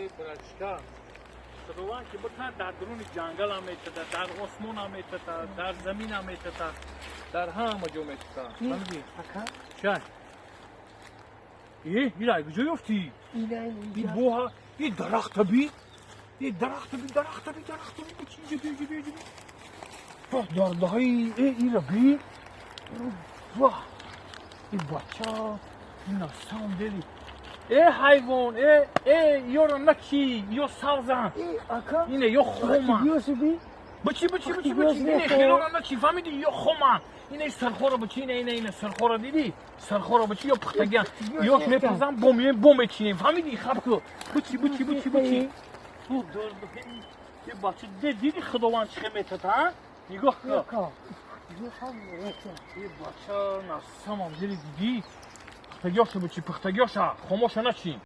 برشکا خداوند که بکن در درون جنگل هم میتده، در آسمان هم میتده، در زمین هم میتده، در همه جا میتده. فهمیدی؟ چه؟ این را کجا یافتی؟ این بوها، این درخت بی؟ این درخت بی چیزی بی واه دارده های این را بی؟ واه این بچه این نستم دلی ای حیوان یا را نکی یا سوزن اینه یا خومن بچی اینه خیلی را نکی فهمیدی یا خومن اینه سرخورا بچی اینه سرخورا دیدی سرخورا بچی یا پختگن یا میپرزن بوم چینیم فهمیدی خب که بچی تو دارده یه بچه دیدی خداوند چه میتد ها نگاه که یه بچه نستم هم دلی دیدی پختگیاشو بچی پختگیاشو خاموش نچین